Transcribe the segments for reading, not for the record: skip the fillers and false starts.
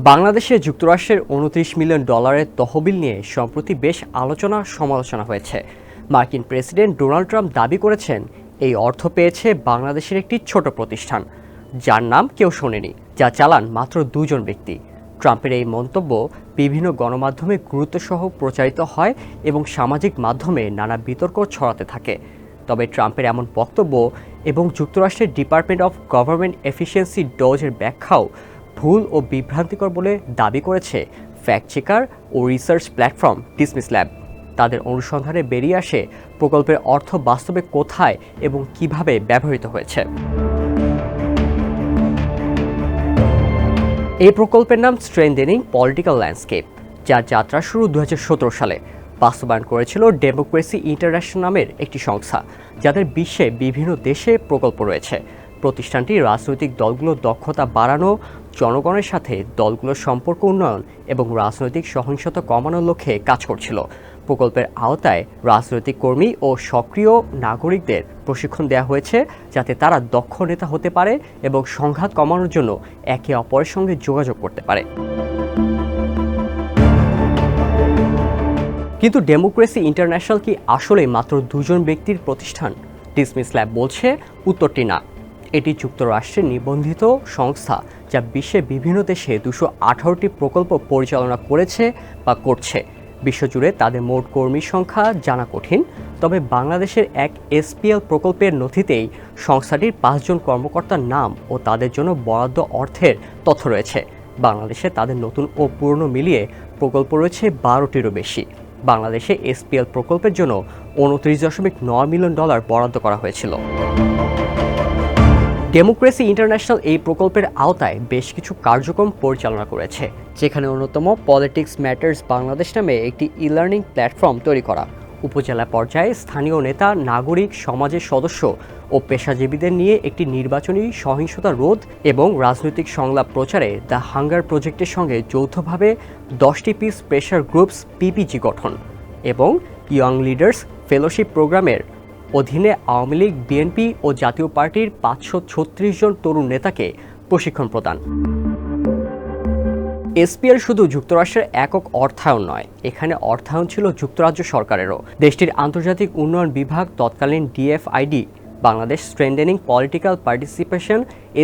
বাংলাদেশে যুক্তরাষ্ট্রের $29 মিলিয়ন তহবিল নিয়ে সম্প্রতি বেশ আলোচনা সমালোচনা হয়েছে। মার্কিন প্রেসিডেন্ট ডোনাল্ড ট্রাম্প দাবি করেছেন এই অর্থ পেয়েছে বাংলাদেশের একটি ছোট প্রতিষ্ঠান, যার নাম কেউ শোনেনি, যা চালান মাত্র দুজন ব্যক্তি। ট্রাম্পের এই মন্তব্য বিভিন্ন গণমাধ্যমে গুরুত্বসহ প্রচারিত হয় এবং সামাজিক মাধ্যমে নানা বিতর্ক ছড়াতে থাকে। তবে ট্রাম্পের এমন বক্তব্য এবং যুক্তরাষ্ট্রের ডিপার্টমেন্ট অফ গভর্নমেন্ট এফিসিয়েন্সি ডজের ব্যাখ্যাও ভুল ও বিভ্রান্তিকর বলে দাবি করেছে ফ্যাক্ট চেকার ও রিসার্চ প্ল্যাটফর্ম ডিসমিস ল্যাব। তাদের অনুসন্ধানে বেরিয়ে আসে প্রকল্পের অর্থ বাস্তবে কোথায় এবং কিভাবে ব্যবহৃত হয়েছে। এই প্রকল্পের নাম স্ট্রেনথেনিং পলিটিক্যাল ল্যান্ডস্কেপ, যার যাত্রা শুরু 2017 সালে। বাস্তবায়ন করেছিল ডেমোক্রেসি ইন্টারন্যাশনাল নামের একটি সংস্থা, যাদের বিশ্বে বিভিন্ন দেশে প্রকল্প রয়েছে। প্রতিষ্ঠানটি রাজনৈতিক দলগুলোর দক্ষতা বাড়ানো, জনগণের সাথে দলগুলোর সম্পর্ক উন্নয়ন এবং রাজনৈতিক সহিংসতা কমানোর লক্ষ্যে কাজ করছিল। প্রকল্পের আওতায় রাজনৈতিক কর্মী ও সক্রিয় নাগরিকদের প্রশিক্ষণ দেওয়া হয়েছে, যাতে তারা দক্ষ নেতা হতে পারে এবং সংঘাত কমানোর জন্য একে অপরের সঙ্গে যোগাযোগ করতে পারে। কিন্তু ডেমোক্রেসি ইন্টারন্যাশনাল কি আসলে মাত্র দুজন ব্যক্তির প্রতিষ্ঠান? ডিসমিস ল্যাব বলছে উত্তরটি না। এটি যুক্তরাষ্ট্রের নিবন্ধিত সংস্থা, যা বিশ্বের বিভিন্ন দেশে 218টি প্রকল্প পরিচালনা করেছে বা করছে। বিশ্বজুড়ে তাদের মোট কর্মীর সংখ্যা জানা কঠিন, তবে বাংলাদেশের এক এসপিএল প্রকল্পের নথিতেই সংস্থাটির 5 জন কর্মকর্তার নাম ও তাদের জন্য বরাদ্দ অর্থের তথ্য রয়েছে। বাংলাদেশে তাদের নতুন ও পুরনো মিলিয়ে প্রকল্প রয়েছে 12টিরও বেশি। বাংলাদেশে এসপিএল প্রকল্পের জন্য $29.9 মিলিয়ন বরাদ্দ করা হয়েছিল। ডেমোক্রেসি ইন্টারন্যাশনাল এই প্রকল্পের আওতায় বেশ কিছু কার্যক্রম পরিচালনা করেছে, যেখানে অন্যতম পলিটিক্স ম্যাটার্স বাংলাদেশ নামে একটি ই-লার্নিং প্ল্যাটফর্ম তৈরি করা। উপজেলা পর্যায়ে স্থানীয় নেতা, নাগরিক সমাজের সদস্য ও পেশাজীবীদের নিয়ে একটি নির্বাচনী সহিংসতা রোধ এবং রাজনৈতিক সংলাপ প্রচারে দ্য হাঙ্গার প্রজেক্টের সঙ্গে যৌথভাবে 10টি পিস প্রেশার গ্রুপস পিপিজি গঠন এবং ইয়ং লিডার্স ফেলোশিপ প্রোগ্রামের অধীনে আওয়ামী লীগ, বিএনপি ও জাতীয় পার্টির 536 জন তরুণ নেতাকে প্রশিক্ষণ প্রদান। এসপিএল শুধু যুক্তরাষ্ট্রের একক অর্থায়ন নয়, এখানে অর্থায়ন ছিল যুক্তরাজ্য সরকারেরও। দেশটির আন্তর্জাতিক উন্নয়ন বিভাগ তৎকালীন DFID Bangladesh strengthening political participation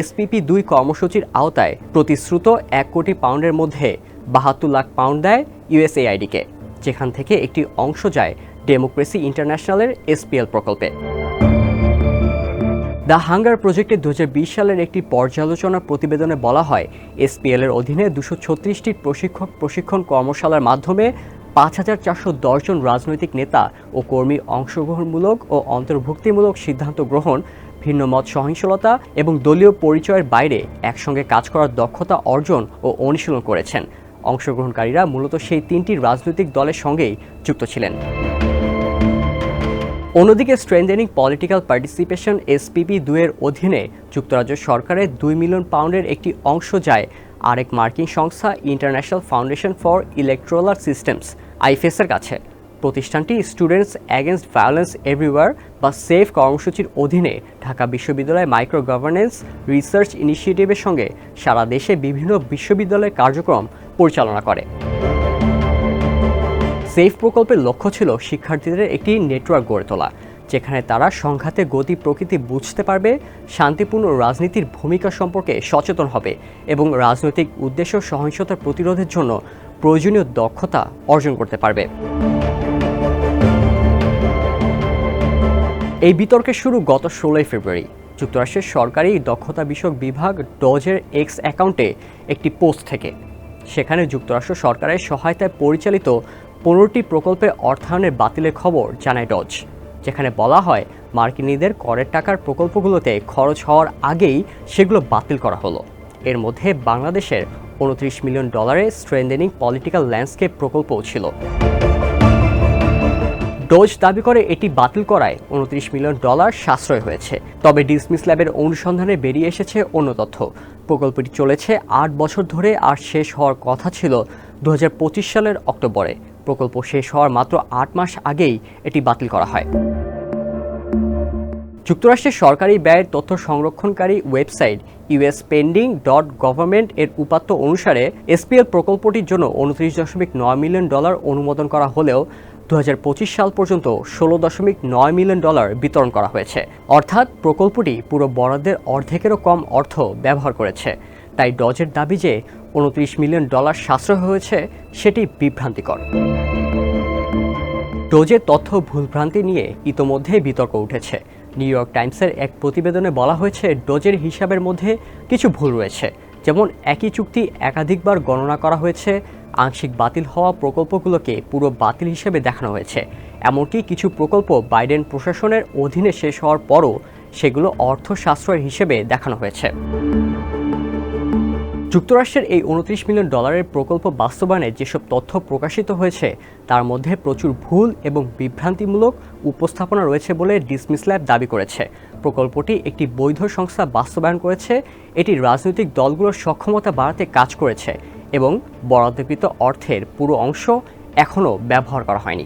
SPP2 কর্মসূচির আওতায় প্রতিশ্রুত £1 কোটি মধ্যে 72 লাখ পাউন্ড দেয় ইউএসএআইডিকে, যেখান থেকে একটি অংশ যায় ডেমোক্রেসি ইন্টারন্যাশনালের এসপিএল প্রকল্পে। দ্য হাঙ্গার প্রজেক্টে 2020 সালের একটি পর্যালোচনা প্রতিবেদনে বলা হয়, এসপিএল এর অধীনে 236টি প্রশিক্ষণ কর্মশালার মাধ্যমে 5410 জন রাজনৈতিক নেতা ও কর্মী অংশগ্রহণমূলক ও অন্তর্ভুক্তিমূলক সিদ্ধান্ত গ্রহণ, ভিন্নমত সহিংসতা এবং দলীয় পরিচয়ের বাইরে একসঙ্গে কাজ করার দক্ষতা অর্জন ও অনুশীলন করেছেন। অংশগ্রহণকারীরা মূলত সেই 3টি রাজনৈতিক দলের সঙ্গেই যুক্ত ছিলেন। অন্যদিকে স্ট্রেনথেনিং পলিটিক্যাল পার্টিসিপেশন SPP2 এর অধীনে যুক্তরাজ্য সরকারের £2 মিলিয়ন একটি অংশ যায় আরেক মার্কিন সংস্থা international foundation for electoral systems IFES এর কাছে। প্রতিষ্ঠানটি স্টুডেন্টস এগেইনস্ট ভায়োলেন্স এভরিওয়্যার বা সেফ কর্মসূচির অধীনে ঢাকা বিশ্ববিদ্যালয় মাইক্রো গভর্নেন্স রিসার্চ ইনিশিয়েটিভের সঙ্গে সারা দেশে বিভিন্ন বিশ্ববিদ্যালয়ের কার্যক্রম পরিচালনা করে। সেফ প্রকল্পের লক্ষ্য ছিল শিক্ষার্থীদের একটি নেটওয়ার্ক গড়ে তোলা, যেখানে তারা সংঘাতের গতি প্রকৃতি বুঝতে পারবে, শান্তিপূর্ণ রাজনীতির ভূমিকা সম্পর্কে সচেতন হবে এবং রাজনৈতিক উদ্দেশ্য সহিংসতার প্রতিরোধের জন্য প্রয়োজনীয় দক্ষতা অর্জন করতে পারবে। এই বিতর্কের শুরু গত 16 ফেব্রুয়ারি। যুক্তরাষ্ট্রের সরকারি দক্ষতা বিষয়ক বিভাগ ডজের এক্স অ্যাকাউন্টে একটি পোস্ট থেকে। সেখানে যুক্তরাষ্ট্র সরকারের সহায়তায় পরিচালিত 15টি প্রকল্পে অর্থায়নের বাতিলের খবর জানায় ডজ, যেখানে বলা হয় মার্কিনীদের করের টাকার প্রকল্পগুলোতে খরচ হওয়ার আগেই সেগুলো বাতিল করা হলো। এর মধ্যে বাংলাদেশের $29 মিলিয়ন স্ট্রেনথেনিং পলিটিক্যাল ল্যান্ডস্কেপ প্রকল্পও ছিল। ডজ দাবি করে এটি বাতিল করায় $29 মিলিয়ন সাশ্রয় হয়েছে। তবে ডিসমিস ল্যাবের অনুসন্ধানে বেরিয়ে এসেছে অন্য তথ্য। প্রকল্পটি চলেছে 8 বছর ধরে আর শেষ হওয়ার কথা ছিল 2025 সালের অক্টোবরে। প্রকল্প শেষ হওয়ার মাত্র 8 মাস আগেই এটি বাতিল করা হয়। যুক্তরাষ্ট্রের সরকারি ব্যয়ের তথ্য সংরক্ষণকারী ওয়েবসাইট uspending.government এর উপাত্ত অনুসারে এসপিএল প্রকল্পটির জন্য $29.9 মিলিয়ন অনুমোদন করা হলেও 2025 সাল পর্যন্ত $16.9 মিলিয়ন বিতরণ করা হয়েছে। অর্থাৎ প্রকল্পটি পুরো বরাদ্দের অর্ধেকেরও কম অর্থ ব্যবহার করেছে। তাই ডজের দাবি যে $29 মিলিয়ন সাশ্রয় হয়েছে সেটি বিভ্রান্তিকর। ডোজের তথ্য ভুলভ্রান্তি নিয়ে ইতোমধ্যে বিতর্ক উঠেছে। নিউ ইয়র্ক টাইমসের এক প্রতিবেদনে বলা হয়েছে ডোজের হিসাবের মধ্যে কিছু ভুল রয়েছে, যেমন একই চুক্তি একাধিকবার গণনা করা হয়েছে, আংশিক বাতিল হওয়া প্রকল্পগুলোকে পুরো বাতিল হিসেবে দেখানো হয়েছে, এমনকি কিছু প্রকল্প বাইডেন প্রশাসনের অধীনে শেষ হওয়ার পরও সেগুলো অর্থ সাশ্রয়ের হিসেবে দেখানো হয়েছে। যুক্তরাষ্ট্রের এই $29 মিলিয়ন প্রকল্প বাস্তবায়নে যেসব তথ্য প্রকাশিত হয়েছে তার মধ্যে প্রচুর ভুল এবং বিভ্রান্তিমূলক উপস্থাপনা রয়েছে বলে ডিসমিস ল্যাব দাবি করেছে। প্রকল্পটি একটি বৈধ সংস্থা বাস্তবায়ন করেছে, এটি রাজনৈতিক দলগুলোর সক্ষমতা বাড়াতে কাজ করেছে এবং বরাদ্দকৃত অর্থের পুরো অংশ এখনও ব্যবহার করা হয়নি।